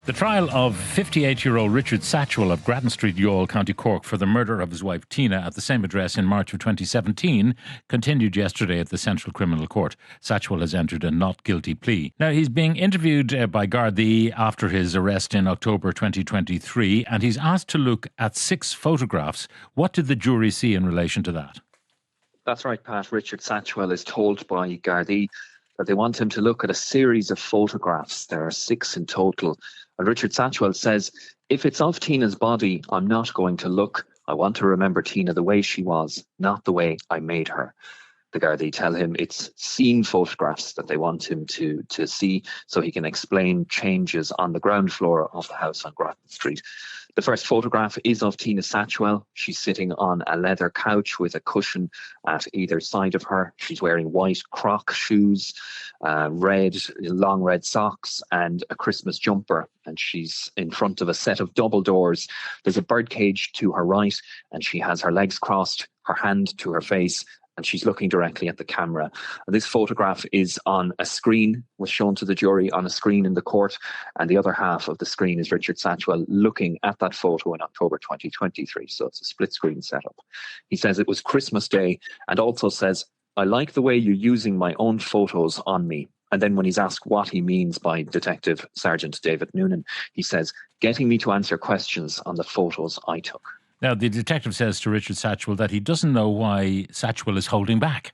The trial of 58-year-old Richard Satchwell of Grattan Street, Youghal, County Cork, for the murder of his wife Tina at the same address in March of 2017 continued yesterday at the Central Criminal Court. Satchwell has entered a not guilty plea. Now, he's being interviewed by Gardaí after his arrest in October 2023, and he's asked to look at 6 photographs. What did the jury see in relation to that? That's right, Pat. Richard Satchwell is told by Gardaí that they want him to look at a series of photographs. There are 6 in total. And Richard Satchwell says, if it's of Tina's body, I'm not going to look. I want to remember Tina the way she was, not the way I made her. The Gardaí tell him it's scene photographs that they want him to see so he can explain changes on the ground floor of the house on Grattan Street. The first photograph is of Tina Satchwell. She's sitting on a leather couch with a cushion at either side of her. She's wearing white Croc shoes, long red socks and a Christmas jumper. And she's in front of a set of double doors. There's a birdcage to her right and she has her legs crossed, her hand to her face, and she's looking directly at the camera. And this photograph is on a screen, was shown to the jury on a screen in the court, and the other half of the screen is Richard Satchwell looking at that photo in October 2023. So it's a split screen setup. He says it was Christmas Day, and also says, I like the way you're using my own photos on me. And then when he's asked what he means by Detective Sergeant David Noonan, he says, getting me to answer questions on the photos I took. Now, the detective says to Richard Satchwell that he doesn't know why Satchwell is holding back.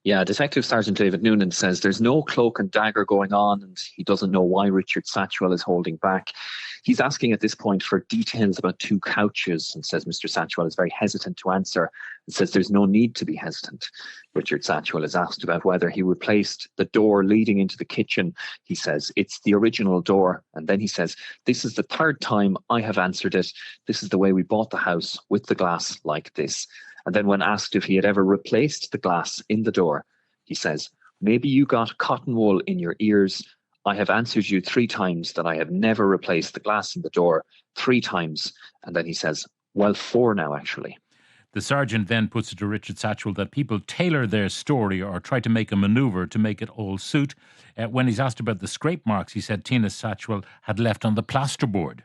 Yeah, Detective Sergeant David Noonan says there's no cloak and dagger going on and he doesn't know why Richard Satchwell is holding back. He's asking at this point for details about 2 couches and says Mr. Satchwell is very hesitant to answer and says there's no need to be hesitant. Richard Satchwell is asked about whether he replaced the door leading into the kitchen. He says it's the original door. And then he says, this is the 3rd time I have answered it. This is the way we bought the house, with the glass like this. And then when asked if he had ever replaced the glass in the door, he says, maybe you got cotton wool in your ears. I have answered you 3 times that I have never replaced the glass in the door, 3 times. And then he says, well, 4 now, actually. The sergeant then puts it to Richard Satchwell that people tailor their story or try to make a manoeuvre to make it all suit. When he's asked about the scrape marks, he said Tina Satchwell had left on the plasterboard.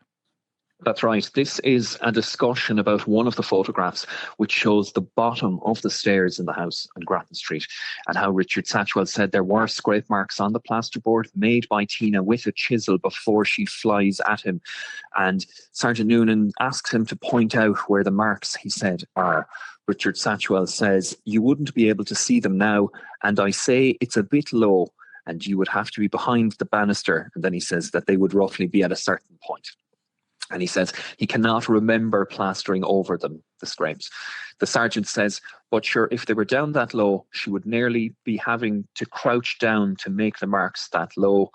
That's right. This is a discussion about one of the photographs which shows the bottom of the stairs in the house on Grattan Street and how Richard Satchwell said there were scrape marks on the plasterboard made by Tina with a chisel before she flies at him. And Sergeant Noonan asks him to point out where the marks, he said, are. Richard Satchwell says, you wouldn't be able to see them now, and I say it's a bit low and you would have to be behind the banister. And then he says that they would roughly be at a certain point. And he says he cannot remember plastering over them, the scrapes. The sergeant says, but sure, if they were down that low, she would nearly be having to crouch down to make the marks that low.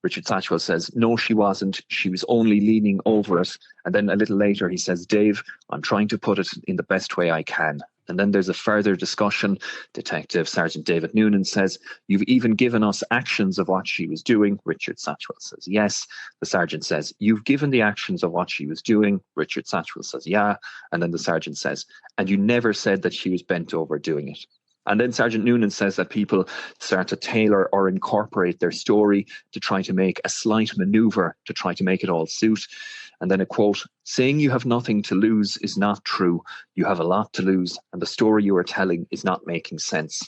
Richard Satchwell says, no, she wasn't. She was only leaning over it. And then a little later, he says, Dave, I'm trying to put it in the best way I can. And then there's a further discussion. Detective Sergeant David Noonan says, you've even given us actions of what she was doing. Richard Satchwell says, yes. The sergeant says, you've given the actions of what she was doing. Richard Satchwell says, yeah. And then the sergeant says, and you never said that she was bent over doing it. And then Sergeant Noonan says that people start to tailor or incorporate their story to try to make a slight manoeuvre to try to make it all suit. And then a quote, saying you have nothing to lose is not true. You have a lot to lose, and the story you are telling is not making sense.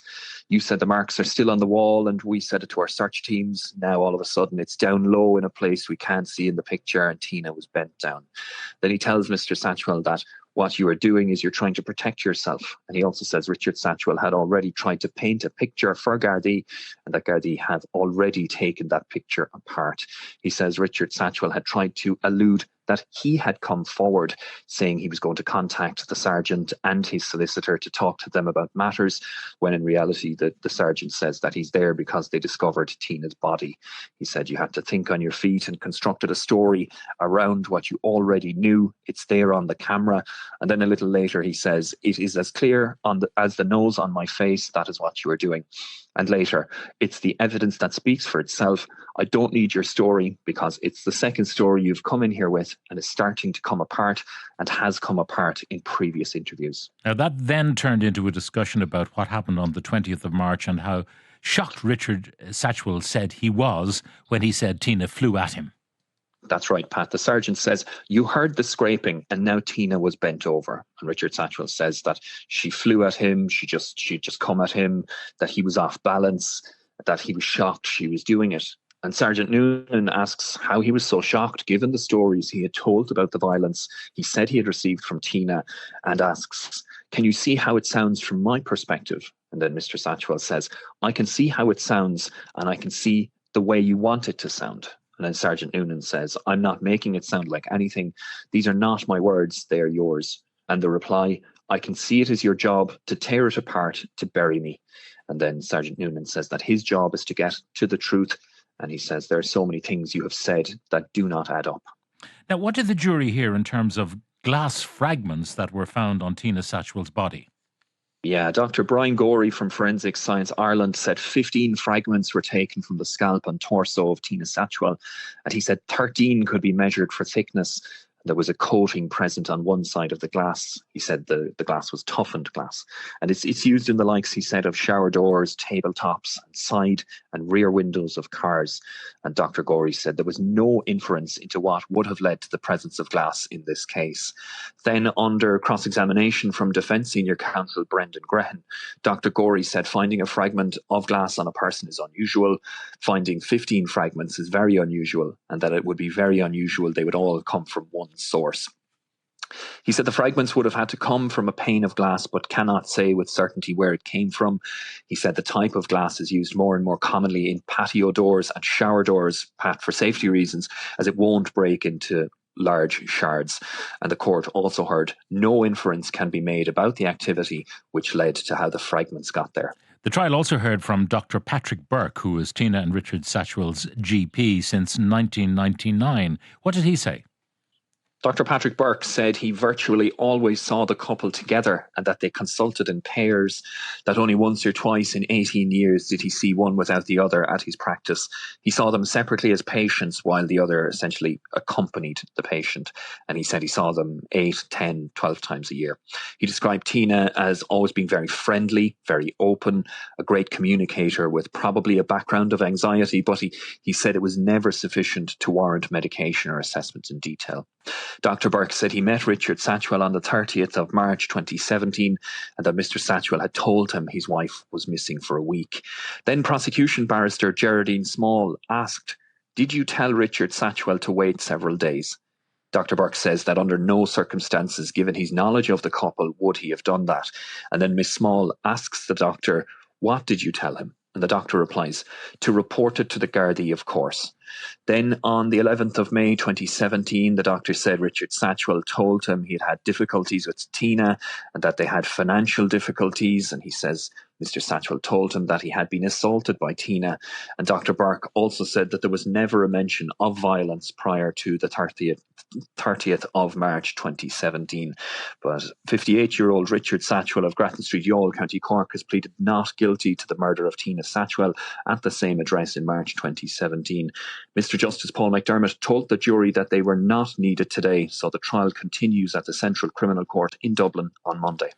You said the marks are still on the wall, and we said it to our search teams. Now all of a sudden it's down low in a place we can't see in the picture, and Tina was bent down. Then he tells Mr. Satchwell that what you are doing is you're trying to protect yourself. And he also says Richard Satchwell had already tried to paint a picture for Gardaí and that Gardaí have already taken that picture apart. He says Richard Satchwell had tried to allude that he had come forward saying he was going to contact the sergeant and his solicitor to talk to them about matters, when in reality the sergeant says that he's there because they discovered Tina's body. He said you had to think on your feet and constructed a story around what you already knew. It's there on the camera. And then a little later he says, it is as clear as the nose on my face. That is what you are doing. And later, it's the evidence that speaks for itself. I don't need your story because it's the second story you've come in here with and is starting to come apart and has come apart in previous interviews. Now, that then turned into a discussion about what happened on the 20th of March and how shocked Richard Satchwell said he was when he said Tina flew at him. That's right, Pat. The sergeant says, "You heard the scraping and now Tina was bent over." And Richard Satchwell says that she flew at him, she'd just come at him, that he was off balance, that he was shocked she was doing it. And Sergeant Noonan asks how he was so shocked given the stories he had told about the violence he said he had received from Tina, and asks, "Can you see how it sounds from my perspective?" And then Mr. Satchwell says, "I can see how it sounds and I can see the way you want it to sound." And then Sergeant Noonan says, "I'm not making it sound like anything. These are not my words, they are yours." And the reply, "I can see it as your job to tear it apart, to bury me." And then Sergeant Noonan says that his job is to get to the truth. And he says, "There are so many things you have said that do not add up." Now, what did the jury hear in terms of glass fragments that were found on Tina Satchwell's body? Yeah, Dr. Brian Gorey from Forensic Science Ireland said 15 fragments were taken from the scalp and torso of Tina Satchwell, and he said 13 could be measured for thickness. There was a coating present on one side of the glass. He said the glass was toughened glass. And it's used in the likes, he said, of shower doors, tabletops, and side and rear windows of cars. And Dr. Gorey said there was no inference into what would have led to the presence of glass in this case. Then, under cross-examination from Defence Senior Counsel Brendan Grehan, Dr. Gorey said finding a fragment of glass on a person is unusual, finding 15 fragments is very unusual, and that it would be very unusual they would all come from one source. He said the fragments would have had to come from a pane of glass, but cannot say with certainty where it came from. He said the type of glass is used more and more commonly in patio doors and shower doors, Pat, for safety reasons, as it won't break into large shards. And the court also heard no inference can be made about the activity which led to how the fragments got there. The trial also heard from Dr. Patrick Burke, who was Tina and Richard Satchwell's GP since 1999. What did he say? Dr. Patrick Burke said he virtually always saw the couple together and that they consulted in pairs, that only once or twice in 18 years did he see one without the other at his practice. He saw them separately as patients while the other essentially accompanied the patient. And he said he saw them 8, 10, 12 times a year. He described Tina as always being very friendly, very open, a great communicator with probably a background of anxiety, but he said it was never sufficient to warrant medication or assessment in detail. Dr. Burke said he met Richard Satchwell on the 30th of March 2017 and that Mr. Satchwell had told him his wife was missing for a week. Then prosecution barrister Geraldine Small asked, "Did you tell Richard Satchwell to wait several days?" Dr. Burke says that under no circumstances, given his knowledge of the couple, would he have done that. And then Miss Small asks the doctor, "What did you tell him?" And the doctor replies, "To report it to the Gardaí, of course." Then on the 11th of May 2017, the doctor said Richard Satchwell told him he had had difficulties with Tina and that they had financial difficulties. And he says Mr. Satchwell told him that he had been assaulted by Tina. And Dr. Burke also said that there was never a mention of violence prior to the 30th of March 2017. But 58-year-old Richard Satchwell of Grattan Street, Youghal, County Cork, has pleaded not guilty to the murder of Tina Satchwell at the same address in March 2017. Mr. Justice Paul McDermott told the jury that they were not needed today, so the trial continues at the Central Criminal Court in Dublin on Monday.